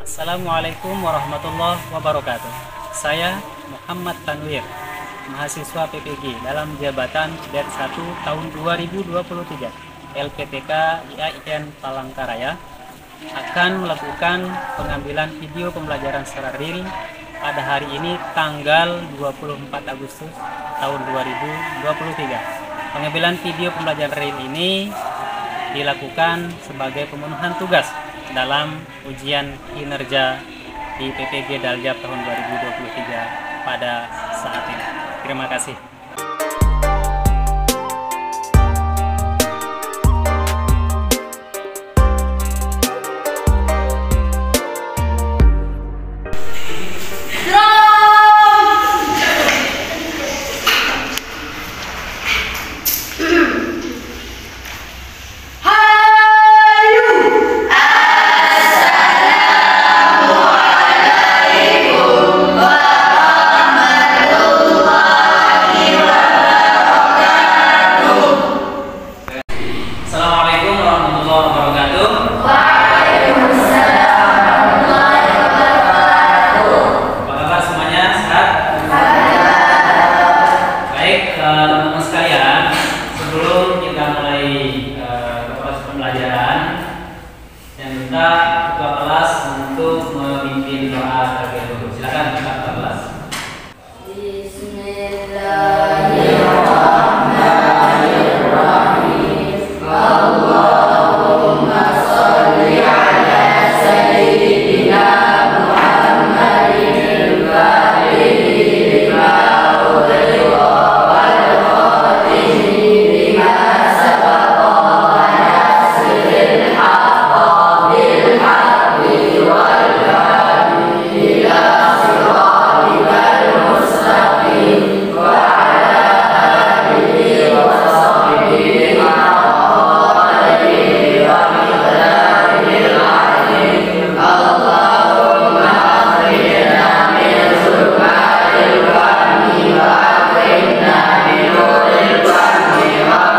Assalamualaikum warahmatullahi wabarakatuh. Saya Muhammad Tanwir, mahasiswa PPG dalam jabatan Det 1 tahun 2023 LPTK IAIN Palangkaraya akan melakukan pengambilan video pembelajaran secara real pada hari ini tanggal 24 Agustus tahun 2023. Pengambilan video pembelajaran real ini dilakukan sebagai pemenuhan tugas dalam ujian kinerja di PPG Daljab tahun 2023 pada saat ini. Terima kasih. Teman-teman sekalian, sebelum kita mulai proses pembelajaran, saya minta ketua kelas untuk memimpin doa terlebih dahulu. Silakan ketua kelas. Bismillahirrahmanirrahim. Allahumma sholli ala sayyidina Muhammadin al-Fatih lima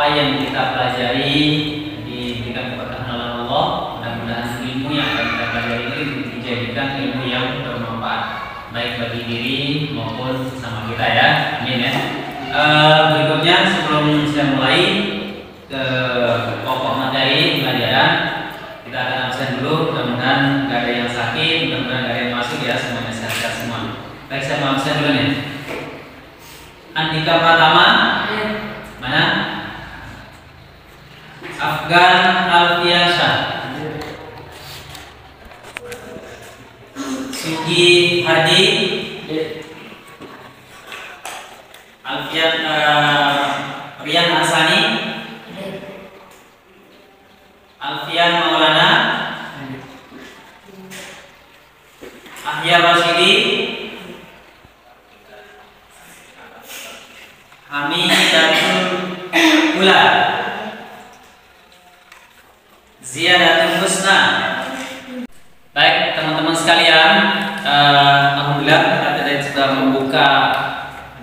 yang kita pelajari diberikan keberkahan oleh Allah. Mudah-mudahan ilmu yang akan kita pelajari ini dijadikan ilmu yang bermanfaat baik bagi diri maupun sesama kita ya. Amin ya. Berikutnya sebelum saya mulai ke pokok materi pelajaran, kita akan absen dulu. Mudah-mudahan gak ada yang sakit, mudah-mudahan gak ada yang masuk ya, semuanya sehat-sehat semua. Baik, saya mau absen dulu nih. Andika Pratama, mana? Afgan Alfiansyah, Sugi Hadi, Alfian Rian Asani, Alfian Maulana, Ahya Rashidi, Hamidatul Ula, Ziyadatul Husna. Baik teman-teman sekalian, alhamdulillah kita tadi sudah membuka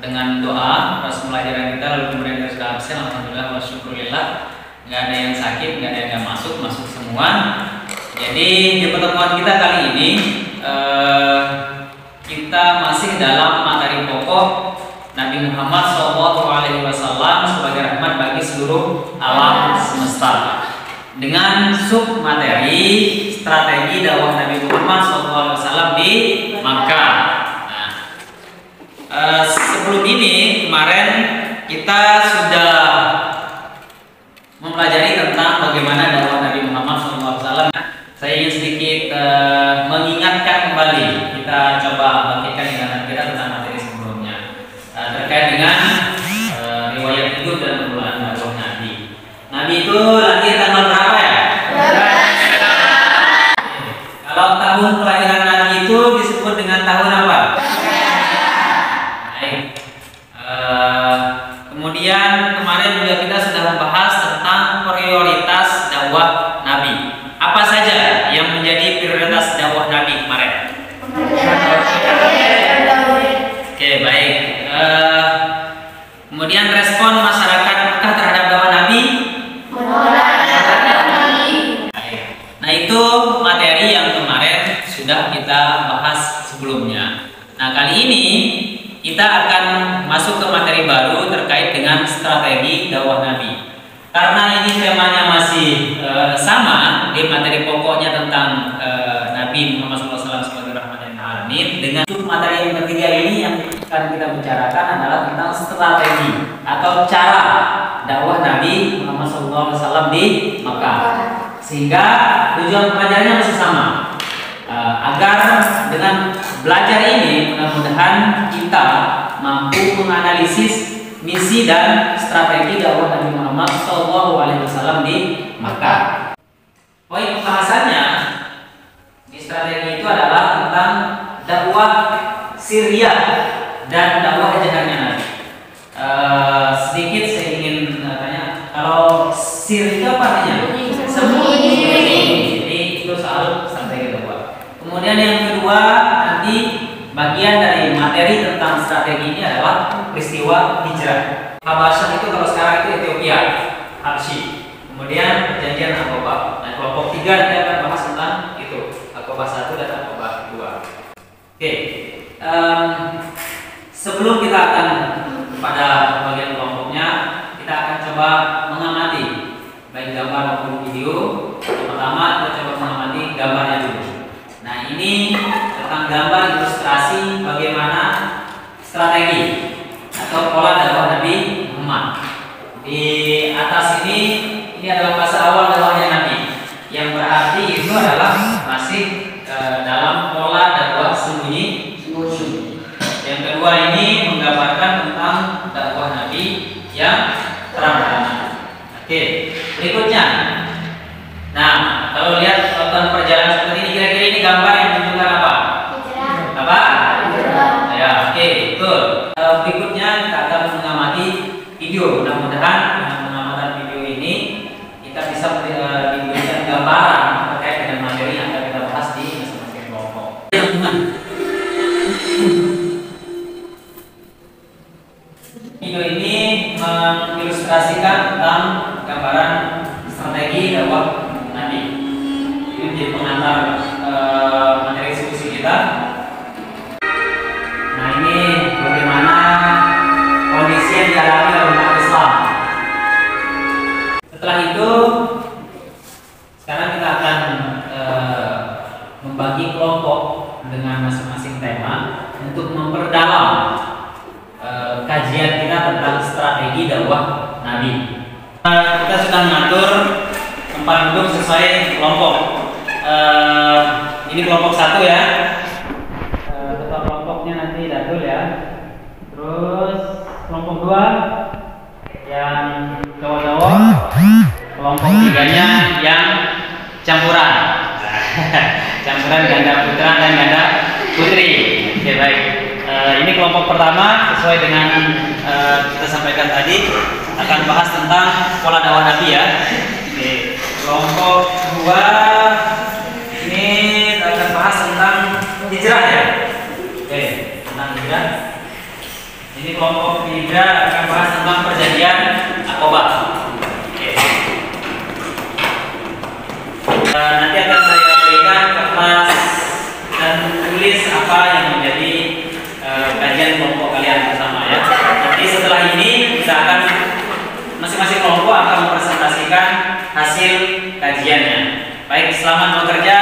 dengan doa pas pembelajaran kita, lalu kemudian kita sudah absen. Alhamdulillah wa syukurillah, nggak ada yang sakit, nggak ada yang masuk semua. Jadi di pertemuan kita kali ini kita masih dalam materi pokok Nabi Muhammad SAW sebagai rahmat bagi seluruh alam semesta, dengan sub materi strategi dakwah Nabi Muhammad SAW di Makkah. Nah, sebelum ini kemarin kita sudah mempelajari tentang bagaimana dakwah Nabi Muhammad SAW. Saya ingin sedikit mengingatkan kembali, kita coba bangkitkan ingatan kita tentang materi sebelumnya terkait dengan riwayat hidup dan baik. Kemudian respon masyarakat Mekah terhadap dakwah Nabi? Menolak dakwah Nabi. Nah, itu materi yang kemarin sudah kita bahas sebelumnya. Nah, kali ini kita akan masuk ke materi baru terkait dengan strategi dakwah Nabi. Karena ini temanya masih sama di materi pokoknya tentang Nabi Muhammad SAW sebagai rahmatan lil alamin. Dengan materi yang ketiga ini yang akan kita bicarakan adalah tentang strategi atau cara dakwah Nabi Muhammad SAW di Makkah. Sehingga tujuan pelajarannya masih sama. Agar dengan belajar ini mudah-mudahan kita mampu menganalisis misi dan strategi dakwah Nabi Muhammad SAW di Makkah. Poin pembahasannya di strategi itu adalah tentang dakwah Syria dan dakwah jaharnya Nabi. Sedikit saya ingin tanya, kalau Syria itu apa artinya? Sembunyi. Jadi itu soal strategi dakwah. Kemudian yang kedua, nanti bagian dari materi tentang strategi ini adalah peristiwa hijrah. Habasyah itu kalau sekarang itu Ethiopia, Habsyi. Kemudian perjanjian Aqabah. Nah, kelompok 3 nanti akan bahas tentang itu, Aqabah 1 dan Aqabah 2. Oke. Sebelum kita akan pada bagian kelompoknya, kita akan coba mengamati baik gambar maupun video. Yang pertama kita coba mengamati gambarnya dulu. Nah, ini tentang gambar ilustrasi bagaimana strategi atau pola dakwah Nabi Muhammad. Di atas ini adalah fase awal dakwahnya Nabi, yang berarti itu adalah masih dalam pola dakwah sembunyi. Yang kedua ini menggambarkan tentang dakwah Nabi yang terang-terangan. Oke, berikutnya. Nah, kalau lihat perjalanan seperti ini, kira-kira ini gambar yang menunjukkan apa? Apa? Ya, oke, betul. Berikutnya kita akan mengamati video. Mudah-mudahan dengan pengamatan video ini kita bisa diberikan gambaran terkait dengan materi yang akan kita bahas di masing-masing kelompok. Video ini mengilustrasikan tentang gambaran strategi dakwah Nabi. Ini menjadi pengantar materi diskusi kita. Nah, ini bagaimana kondisi yang dialami oleh umat Islam. Setelah itu, sekarang kita akan membagi kelompok dengan masing-masing tema untuk memperdalam kajian kita tentang strategi dakwah Nabi. Kita sudah mengatur tempat duduk sesuai kelompok. Ini kelompok 1 ya. Ketua kelompoknya nanti Datul ya. Terus kelompok 2 yang cowok-cowok. Kelompok 3-nya yang campuran. Campuran ganda putra dan ganda putri. Oke, baik. Ini kelompok pertama sesuai dengan kita sampaikan tadi akan bahas tentang pola dakwah Nabi ya. Oke, kelompok 2 ini akan bahas tentang hijrah ya. Oke, tentang hijrah. Ini kelompok 3 akan bahas tentang perjanjian Aqabah. Oke. Nanti akan saya berikan kertas dan tulis apa yang menjadi kajian kelompok kalian bersama ya. Jadi setelah ini kita akan masing-masing kelompok akan mempresentasikan hasil kajiannya. Baik, selamat bekerja.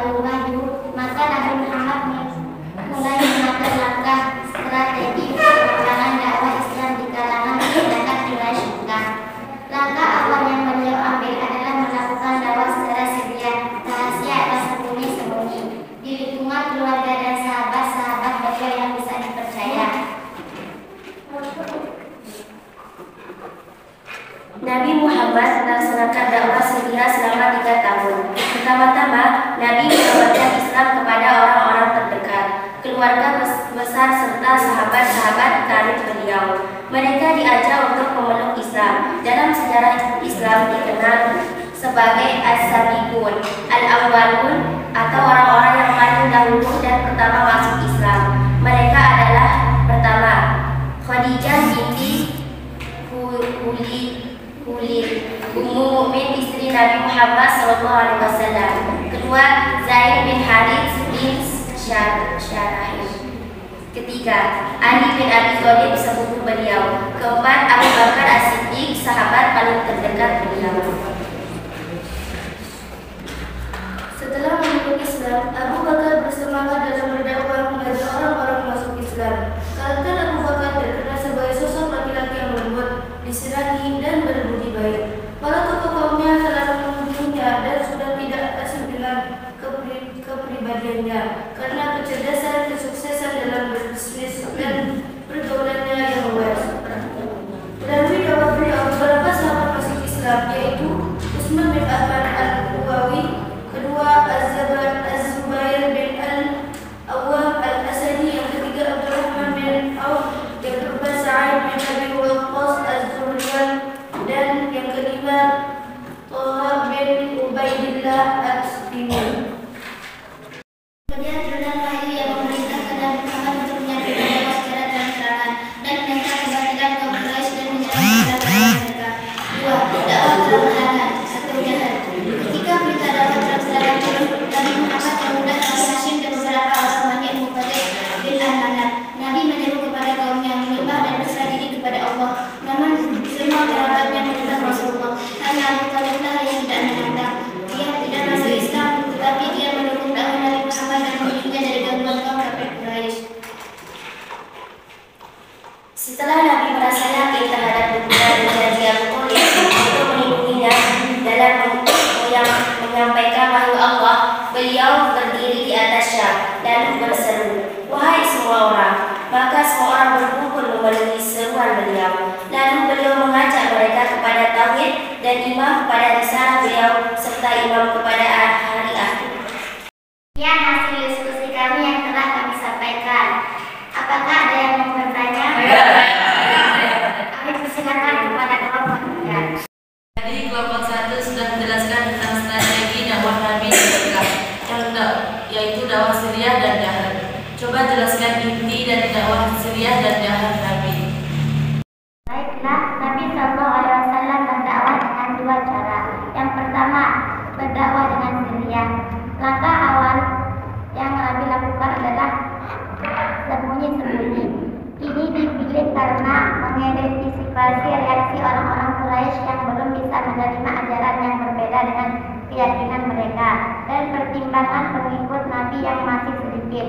terlalu maju, maka Nabi Muhammad mulai mengatur langkah strategi pengembangan dakwah Islam di kalangan masyarakat Quraisy Mekah. Langkah awal yang beliau ambil adalah melakukan dakwah secara rahasia atau sembunyi-sembunyi di lingkungan keluarga dan sahabat-sahabat beliau yang bisa dipercaya. Nabi Muhammad melaksanakan dakwah sirriyah selama 3 tahun. Pertama-tama, Nabi menawarkan Islam kepada orang-orang terdekat, keluarga besar serta sahabat-sahabat karib beliau. Mereka diajak untuk memeluk Islam. Dalam sejarah Islam dikenal sebagai as-sabiqun, al-awwalun, atau orang-orang yang paling dahulu dan pertama masuk Islam. Mereka adalah: pertama, Khadijah binti Ummu Mukmin, istri Nabi Muhammad SAW. Kedua, Zaid bin Harits bin Syarahil. Ketiga, Ali bin Abi Thalib, sepupu beliau. Keempat, Abu Bakar As-Siddiq, sahabat paling terdekat beliau. Setelah memeluk Islam, Abu Bakar bersemangat dalam berdakwah mengajak orang-orang masuk Islam. Karakter Abu Bakar terkenal sebagai sosok laki-laki yang lembut, diserahi, dan berbudi baik. Para tokoh kaumnya selalu mengunjunginya dan sudah tidak asing dengan kepribadiannya karena kecerdasan, kesuksesan dalam berbisnis, dan pergaulannya yang luas. Melalui dakwah beliau, beberapa sahabat masuk Islam, yaitu Utsman bin Affan al-Uwawi, kedua Az-Zubair bin al-Awwam al-Asadi, yang ketiga Abdurrahman bin Auf, yang keempat Sa'id bin Abi Waqqas az-Zurriyan, dan yang kelima Thalha bin Ubaidillah as-Timi. Kemudian turunlah wahyu yang memerintahkan Nabi Muhammad untuk menyampaikan dakwah secara terang-terangan dan menentang kebatilan kaum Quraisy dan menyerang dakwah mereka. Dua, dakwah terang-terangan atau jihad. Ketika berita dakwah terang-terangan turun, Nabi Muhammad mengundang Abu Hashim dan beberapa orang Bani Muqaddad bin Al-Hanaf. Nabi menyeru kepada kaumnya menyembah dan berserah diri kepada Allah. Namun semua kerabatnya menentang Rasulullah. Hanya Abu Thaliblah yang tidak menentang. Dia tidak masuk Islam, tetapi dia mendukung dakwah Nabi Muhammad dan melindunginya dari gangguan kaum kafir Quraisy. Setelah Nabi merasa yakin terhadap dukungan dan janji Abu Thalib untuk melindunginya dalam menyampaikan wahyu Allah, beliau berdiri di atas Syam dan berseru, "Wahai semua orang!" Maka semua orang berkumpul memenuhi seruan beliau. Lalu beliau mengajak mereka kepada tauhid dan imam kepada risalah beliau serta imam kepada hari akhir. Ya, hasil diskusi kami yang telah kami sampaikan. Apakah ada yang mau bertanya? Kami persilakan kepada kelompok 3. Tadi kelompok 1 sudah menjelaskan tentang strategi dakwah Nabi di Mekah, yaitu dakwah sirriyah dan jahar. Coba jelaskan inti dari dakwah sirriyah dan jahar Nabi. Baiklah, Nabi SAW berdakwah dengan 2 cara. Yang pertama, berdakwah dengan sirriyah. Langkah awal yang Nabi lakukan adalah sembunyi-sembunyi. Ini dipilih karena mengantisipasi reaksi orang-orang Quraisy yang belum bisa menerima ajaran yang berbeda dengan keyakinan mereka dan pertimbangan pengikut Nabi yang masih sedikit.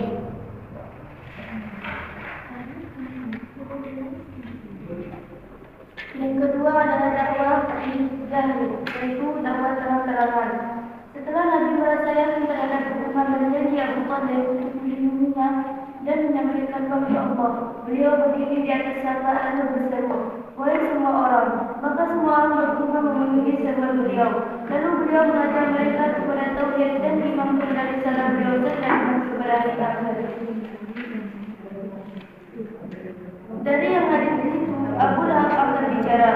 Yang kedua adalah dakwah jahar, yaitu dakwah terang-terangan. Setelah Nabi merasa yakin terhadap hukuman dan janji Abu Thalib untuk melindunginya dan menyampaikan wahyu Allah, beliau berdiri di atas Safa lalu berseru, "Wahai semua orang!" Maka semua orang berkumpul memenuhi seruan beliau. Lalu beliau mengajak mereka kepada tauhid dan imam kepada risalah beliau serta imam kepada hari akhir. Dari yang ada di situ, Abu Lahab akan bicara,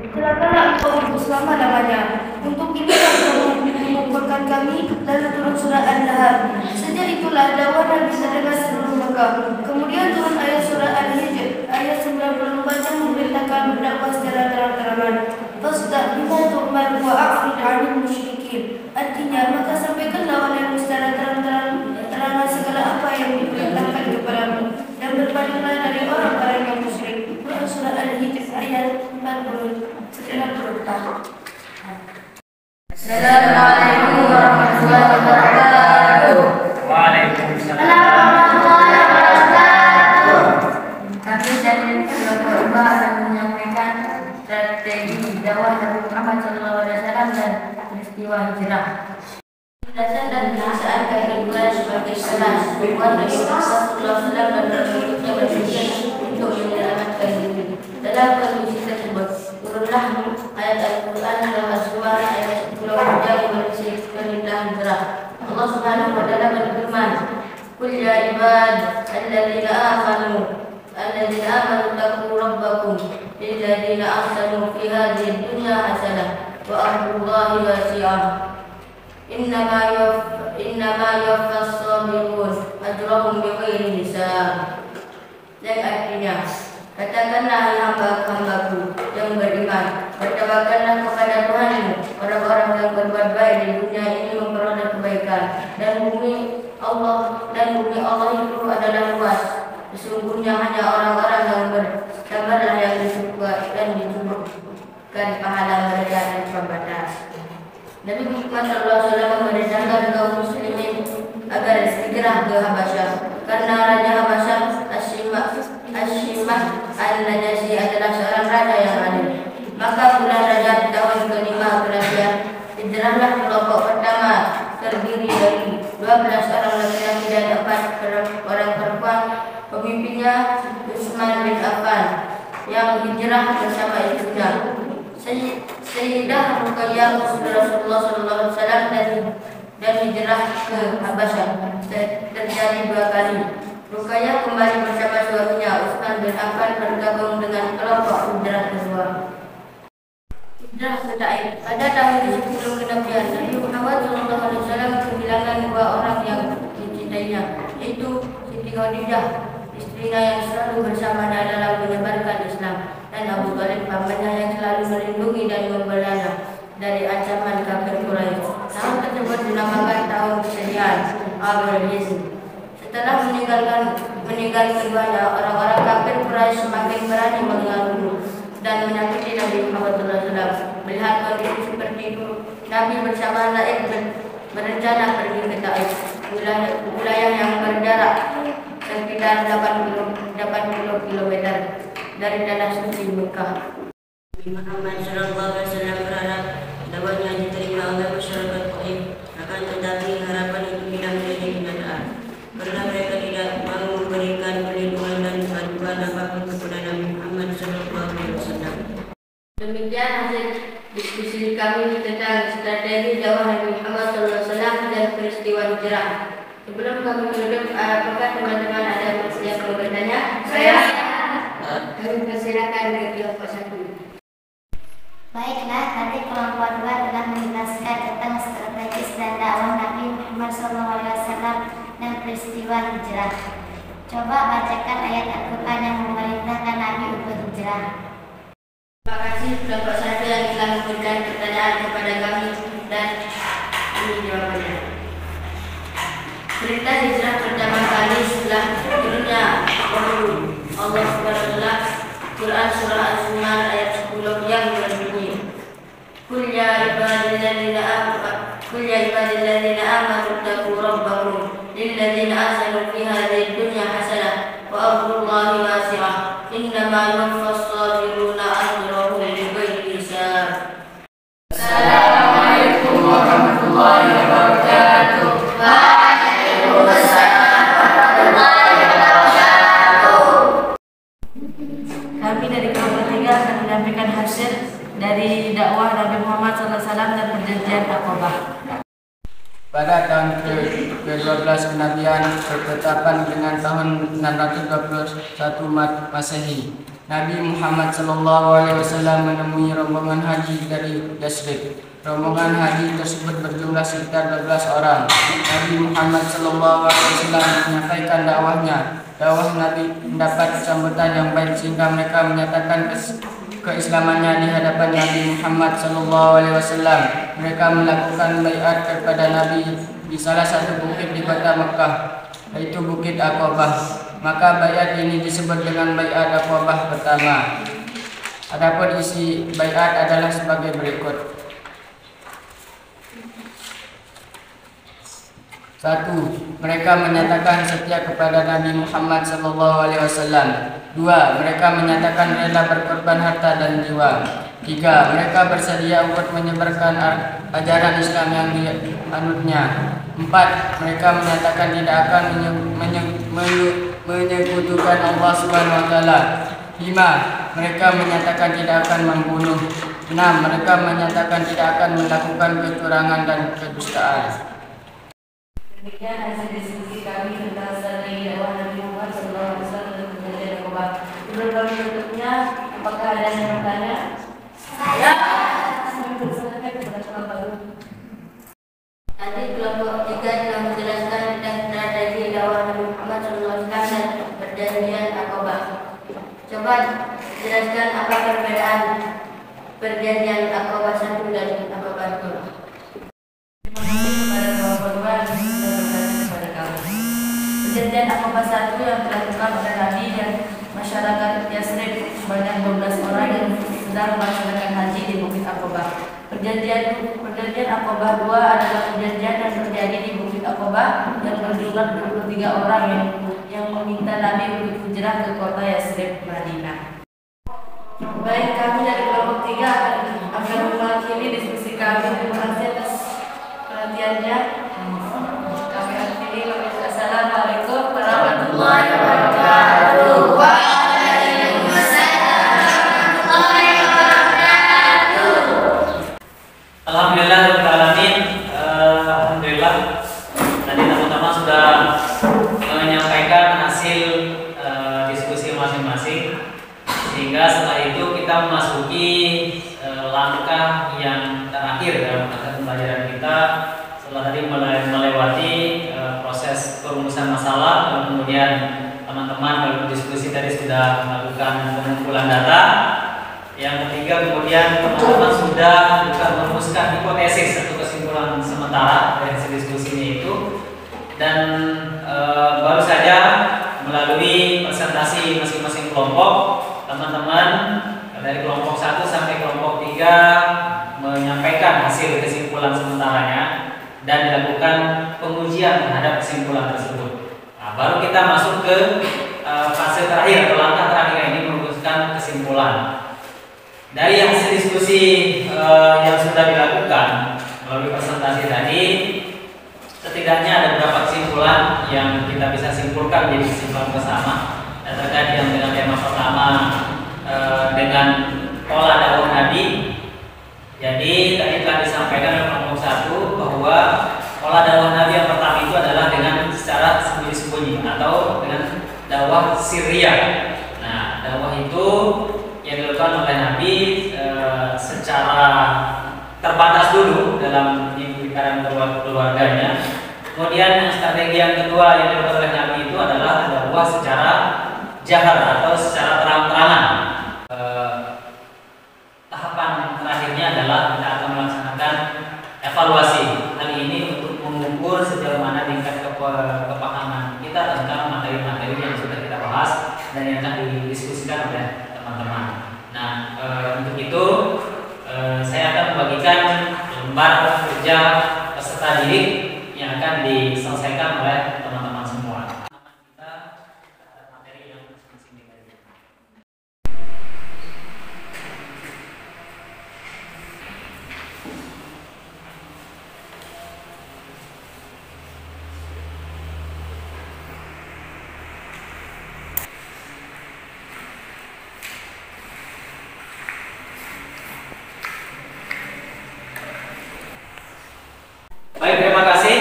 "Celakalah engkau ibu selama-lamanya. Untuk ini kamu mengumpulkan kami." Lalu turun surah Al-Lahab. Sejak itulah dakwah Nabi terdengar seluruh Mekah. Kemudian turun ayat surah Al-Hijr ayat 94 yang memerintahkan berdakwah secara terang-terangan. "Fasda' bima tu'mar wa a'rid 'anil musyrikin." Artinya, maka sampaikanlah olehmu secara terang-terangan segala apa yang diperintahkan kepadamu dan berpalinglah dari orang-orang yang musyrik. Surah Al-Hijr ayat 94. Assalamualaikum warahmatullahi wabarakatuh. membuat Nabi Muhammad SAW dan pengikutnya bersedia untuk menyelamatkan diri. Dalam kondisi tersebut, turunlah ayat Al-Quran dalam surah ayat 10 yang berisi perintah hijrah. Allah Subhanahu wa taala berfirman, "Qul ya ibad alladzina amanu taqu rabbakum lilladzina ahsanu fi hadhihi dunya hasanah wa ardullahi wasi'ah. Innama yuwaffas sabirun ajrahum bighairi hisab." Yang artinya, katakanlah hai hamba-hambaku yang beriman, bertawakallah kepada Tuhanmu. Orang-orang yang berbuat baik di dunia ini memperoleh kebaikan, dan bumi Allah itu adalah luas. Sesungguhnya hanya orang-orang yang bersabarlah yang dicukupkan pahala mereka tanpa batas. Nabi Muhammad SAW memerintahkan kaum muslimin agar hijrah ke Habasyah karena Raja Habasyah Asyimah An-Najasyi adalah seorang raja yang adil. Maka bulan Rajab tahun ke-5 Hijriah, hijrahlah kelompok pertama terdiri dari 12 orang laki-laki dan 4 orang perempuan. Pemimpinnya Utsman bin Affan yang hijrah bersama istrinya Sayyidah Ruqayyah Rasulullah SAW dan hijrah ke Habasyah terjadi 2 kali. Ruqayyah kembali bersama suaminya Utsman bin Affan bergabung dengan kelompok hijrah kedua. Hijrah ke Taif. Pada tahun ke-10 kenabian, Nabi Muhammad SAW kehilangan 2 orang yang dicintainya, yaitu Siti Khadijah, istrinya yang selalu bersamanya dalam menyebarkan Islam, dan Abu Thalib, pamannya yang selalu melindungi dan membelanya dari ancaman kafir Quraisy. Tahun tersebut dinamakan tahun kesedihan Al-Hizn. Setelah meninggal keduanya, orang-orang kafir Quraisy semakin berani mengganggu dan menyakiti Nabi Muhammad SAW. Melihat kondisi seperti itu, Nabi bersama Naib berencana pergi ke Taif, wilayah yang berjarak sekitar 80 km dari tanah suci Mekah. Nabi Muhammad SAW berharap dakwahnya diterima oleh masyarakat Taif, akan tetapi harapan itu tidak menjadi kenyataan karena mereka tidak mau memberikan perlindungan dan bantuan apapun kepada Nabi Muhammad SAW. Demikian hasil diskusi kami tentang strategi dakwah Nabi Muhammad SAW dan peristiwa hijrah. Sebelum kami menutup, apakah teman-teman ada yang mau bertanya? Saya. Kami persilakan ke kelompok 1. Baiklah, tadi kelompok 2 telah menjelaskan tentang strategis dan dakwah Nabi Muhammad SAW dan peristiwa hijrah. Coba bacakan ayat Al-Quran yang memerintahkan Nabi untuk hijrah. Terima kasih kelompok 1 yang telah memberikan pertanyaan kepada kami, dan ini jawabannya. Perintah hijrah pertama kali setelah turunnya Allah SWT, Quran surah Al-Zumar ayat 10 yang berbunyi, Qul ya ibadilladzina amanu taqu rabbakum lilladzina ahsanu fi hadhihi dunya hasanah wa ardullahi wasi'ah innama yuwaffas sabiruna ajrahum bighairi hisab. Assalamualaikum warahmatullahi wabarakatuh. Kami dari kelompok 3 akan menyampaikan hasil dari dakwah Nabi Muhammad SAW dan perjanjian Aqabah. Pada tahun ke-12 kenabian bertepatan dengan tahun 621 Masehi, Nabi Muhammad SAW menemui rombongan haji dari Yasrib. Rombongan haji tersebut berjumlah sekitar 12 orang. Nabi Muhammad SAW menyampaikan dakwahnya. Dakwah Nabi mendapat sambutan yang baik sehingga mereka menyatakan keislamannya di hadapan Nabi Muhammad SAW. Mereka melakukan baiat kepada Nabi di salah satu bukit di kota Mekah, yaitu Bukit Aqabah. Maka baiat ini disebut dengan baiat Aqabah pertama. Adapun isi baiat adalah sebagai berikut. 1. Mereka menyatakan setia kepada Nabi Muhammad SAW. 2. Mereka menyatakan rela berkorban harta dan jiwa. 3. Mereka bersedia untuk menyebarkan ajaran Islam yang dianutnya. 4. Mereka menyatakan tidak akan menyekutukan Allah Subhanahu wa taala. 5. Mereka menyatakan tidak akan membunuh. 6. Mereka menyatakan tidak akan melakukan kecurangan dan kedustaan. Demikian hasil diskusi kami tentang strategi dakwah Nabi Muhammad SAW dan kemudian Akobah. Sebelum kami tutupnya, apakah ada yang bertanya? Ya. Silakan kepada kelompok baru. Tadi kelompok 3 telah menjelaskan tentang strategi dakwah Nabi Muhammad SAW dan perjanjian Akobah. Coba jelaskan apa perbedaan perjanjian Akobah 1 dan Akobah 2. Terima kasih kepada kelompok 2 yang sudah bertanya kepada kami. Perjanjian Akobah 1 yang dilakukan oleh Nabi dan masyarakat Yasrib sebanyak 12 orang yang sedang melaksanakan haji di Bukit Akobah. Perjanjian Akobah 2 adalah perjanjian yang terjadi di Bukit Akobah yang berjumlah 23 orang yang meminta Nabi untuk hijrah ke kota Yasrib, Madinah. Baik, kami dari kelompok 3 akan mewakili diskusi kami. Terima kasih atas perhatiannya. Kami akhiri. Assalamualaikum warahmatullahi wabarakatuh. Alhamdulillah tadi teman-teman sudah menyampaikan hasil diskusi masing-masing, sehingga setelah itu kita memasuki langkah yang terakhir dalam pembelajaran kita. Setelah tadi melewati proses perumusan masalah, dan kemudian teman-teman dalam diskusi tadi sudah melakukan pengumpulan data. Yang ketiga, kemudian teman-teman sudah merumuskan hipotesis atau kesimpulan sementara dari hasil diskusinya itu, dan baru saja melalui presentasi masing-masing kelompok, teman-teman dari kelompok 1 sampai kelompok 3 menyampaikan hasil kesimpulan sementaranya dan dilakukan pengujian terhadap kesimpulan tersebut. Nah, baru kita masuk ke fase terakhir atau langkah terakhir ini, merumuskan kesimpulan. Dari hasil diskusi yang sudah dilakukan melalui presentasi tadi, setidaknya ada beberapa kesimpulan yang kita bisa simpulkan jadi kesimpulan bersama. Dan terkait yang dengan tema pertama, dengan pola dakwah Nabi. Jadi tadi telah disampaikan oleh kelompok 1 bahwa pola dakwah Nabi yang pertama itu adalah dengan secara sembunyi-sembunyi atau dengan dakwah sirriyah. Nah, dakwah itu yang dilakukan oleh Nabi secara terbatas dulu dalam lingkaran keluarganya. Kemudian strategi yang kedua yang dilakukan oleh Nabi itu adalah dakwah secara jahar atau secara terang-terangan. Tahapan terakhirnya adalah kita akan melaksanakan evaluasi. Hal ini untuk mengukur sejauh mana tingkat kepahaman kita tentang materi-materi yang sudah kita bahas dan yang akan didiskusikan oleh teman-teman. Nah, untuk itu saya akan membagikan lembar kerja peserta didik yang akan diselesaikan oleh teman-teman semua. Kita materi yang masing-masing dibagi. Baik, terima kasih.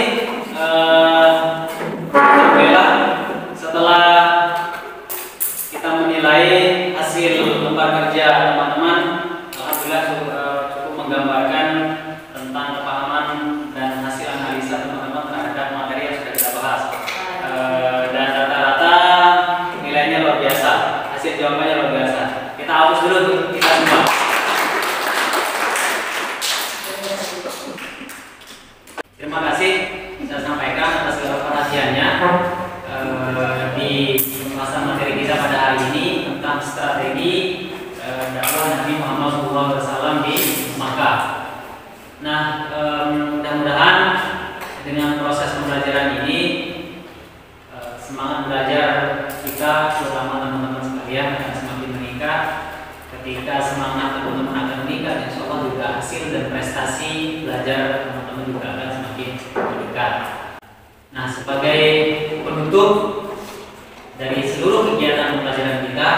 Alhamdulillah, setelah kita menilai hasil lembar kerja teman-teman, alhamdulillah cukup menggambarkan tentang kepahaman dan hasil analisa teman-teman terhadap materi yang sudah kita bahas. Dan rata-rata nilainya luar biasa, hasil jawabannya luar biasa. Kita hapus dulu tuh, kita semua. Terima kasih saya sampaikan atas segala perhatiannya di pembahasan materi kita pada hari ini tentang strategi dakwah Nabi Muhammad SAW di Makkah. Nah, mudah-mudahan dengan proses pembelajaran ini semangat belajar kita, terutama teman-teman sekalian, akan semakin meningkat. Ketika semangat teman-teman akan meningkat, insya Allah juga hasil dan prestasi belajar teman-teman juga akan semakin meningkat. sebagai penutup dari seluruh kegiatan pembelajaran kita,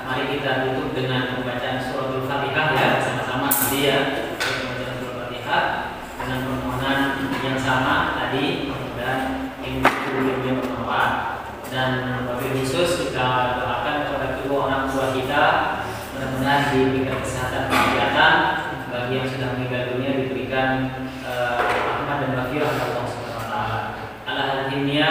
mari kita tutup dengan pembacaan suratul Fatihah ya, bersama-sama tadi ya, pembacaan suratul Fatihah dengan permohonan yang sama tadi, mudah-mudahan ilmu yang bermanfaat. Dan wabil khusus kita doakan kepada kedua orang tua kita, mudah-mudahan diberikan kesehatan kesehatan, bagi yang sudah meninggal dunia diberikan rahmat dan maghfirah Allah Subhanahu wa taala. Ala hadhihi